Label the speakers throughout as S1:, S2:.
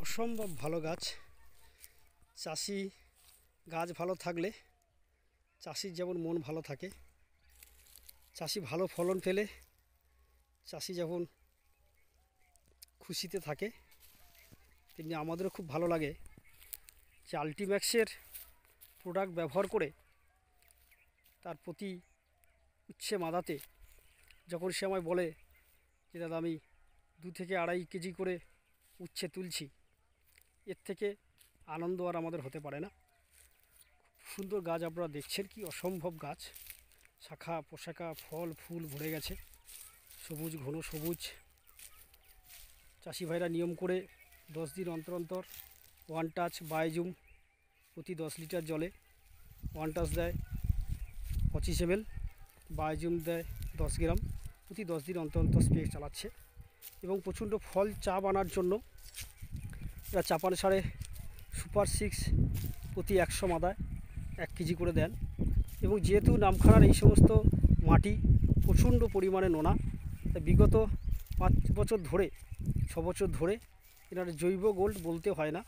S1: অসম্ভব ভালো গাছ। চাষি গাছ ভালো থাকলে চাষির যেমন মন ভালো থাকে, চাষি ভালো ফলন পেলে চাষি যখন খুশিতে থাকে, তেমনি আমাদেরও খুব ভালো লাগে যে আল্টিম্যাক্সের প্রোডাক্ট ব্যবহার করে তার প্রতি উচ্ছে মাদাতে যখন সে আমায় বলে যে দাদা আমি 2 থেকে 2.5 কেজি করে উচ্ছে তুলছি, এর থেকে আনন্দ আর আমাদের হতে পারে না। সুন্দর গাছ আপনারা দেখছেন, কি অসম্ভব গাছ, শাখা পোশাখা ফল ফুল ভরে গেছে, সবুজ ঘন সবুজ। চাষি ভাইরা নিয়ম করে 10 দিন অন্তর অন্তর ওয়ান টাচ বায়োজুম প্রতি 10 লিটার জলে ওয়ান টাচ দেয় 25 ml, বায়োজুম দেয় 10 গ্রাম, প্রতি 10 দিন অন্তর অন্তর স্প্রে চালাচ্ছে। এবং প্রচণ্ড ফল চাপ আনার জন্য এরা চাপান সারে সুপার 6 প্রতি 100 মাদায় 1 কেজি করে দেন। এবং যেহেতু নামখানার এই সমস্ত মাটি প্রচণ্ড পরিমাণে নোনা, তাই বিগত 5 বছর ধরে 6 বছর ধরে এনারা জৈব গোল্ড বলতে হয় না,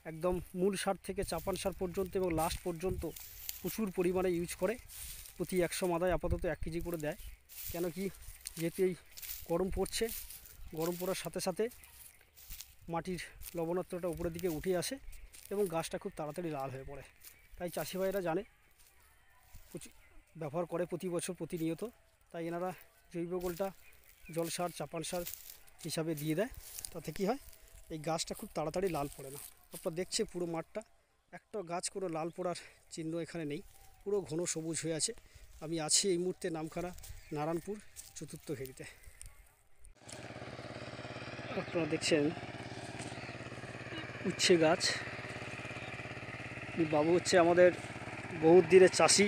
S1: একদম মূল সার থেকে চাপান সার পর্যন্ত এবং লাস্ট পর্যন্ত প্রচুর পরিমাণে ইউজ করে। প্রতি 100 মাদায় আপাতত 1 কেজি করে দেয়। কেন কি, যেহেতু এই গরম পড়ছে, গরম পড়ার সাথে সাথে মাটির লবণাক্তটা উপরের দিকে উঠে আসে এবং গাছটা খুব তাড়াতাড়ি লাল হয়ে পড়ে। তাই চাষি ভাইরা জানে, ব্যবহার করে প্রতি বছর প্রতিনিয়ত, তাই এনারা জৈব গোলটা জল সার চাপান সার হিসাবে দিয়ে দেয়। তাতে কী হয়, এই গাছটা খুব তাড়াতাড়ি লাল পড়ে না। আপনারা দেখছে পুরো মাঠটা, একটা গাছ কোনো লাল পড়ার চিহ্ন এখানে নেই, পুরো ঘন সবুজ হয়ে আছে। আমি আছি এই মুহূর্তে নামখানা নারায়ণপুর চতুর্থ ঘেরিতে। আপনারা দেখছেন উচ্ছে গাছ। বাবু হচ্ছে আমাদের বহুত দিনের চাষি,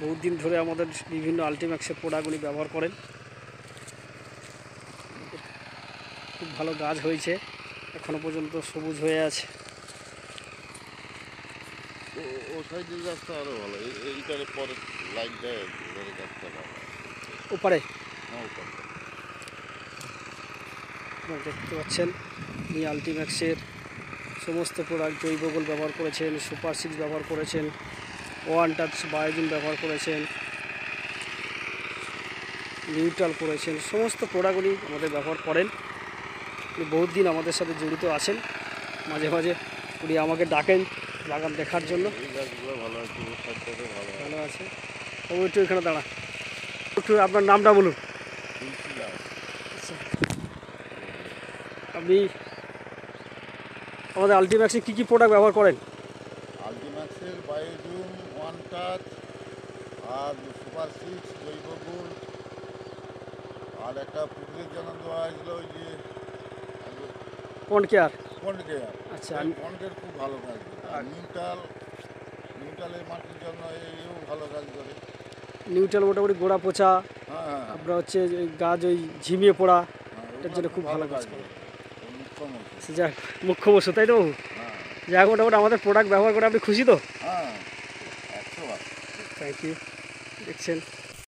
S1: বহুত দিন ধরে আমাদের বিভিন্ন আল্টিম্যাক্সের প্রোডাক্টগুলি ব্যবহার করেন। খুব ভালো গাছ হয়েছে, এখনো পর্যন্ত সবুজ হয়ে আছে।
S2: ও সাইডের গাছটা আরো ভালো, এইটারে পরে লাইনটা গাছটা ভালো
S1: ওপারে
S2: হ্যাঁ।
S1: আপনারা দেখতে পাচ্ছেন এই আল্টিম্যাক্সের সমস্ত প্রোডাক্ট জৈব গোল ব্যবহার করেছেন, সুপার 6 ব্যবহার করেছেন, ওয়ান টাচ বায়োজুম ব্যবহার করেছেন, নিউট্রাল করেছেন, সমস্ত প্রোডাক্টগুলি আমাদের ব্যবহার করেন। উনি বহুত দিন আমাদের সাথে জড়িত আছেন, মাঝে মাঝে উনি আমাকে ডাকেন বাগান দেখার জন্য। ভালো আছে, তবু একটু এখানে দাঁড়া, একটু আপনার নামটা বলুন। আপনি আমাদের আল্টিম্যাক্সে কী কী প্রোডাক্ট ব্যবহার করেন?
S2: আল্টিম্যাক্সের বায়োজুম, ওয়ান টাচ আর সুপার 6 জৈব গুল, আর একটা পুকুরের জন্য দেওয়া হয়েছিল ওই যে
S1: পন্ড কেয়ার।
S2: আচ্ছা, পন্ডের খুব ভালো কাজ করে। আর নিউট্রালের মাটির জন্য এও ভালো কাজ করে।
S1: নিউট্রাল মোটামুটি গোড়া পচা, আপনার হচ্ছে গাছ ওই ঝিমিয়ে পড়া, এটার জন্য খুব ভালো কাজ করে। যাক, মুখ্য বস্তু, তাই তো? যাক, মোটামুটি আমাদের প্রোডাক্ট ব্যবহার করে আপনি খুশি তো?
S2: হ্যাঁ, 100%।
S1: Thank you. দেখছেন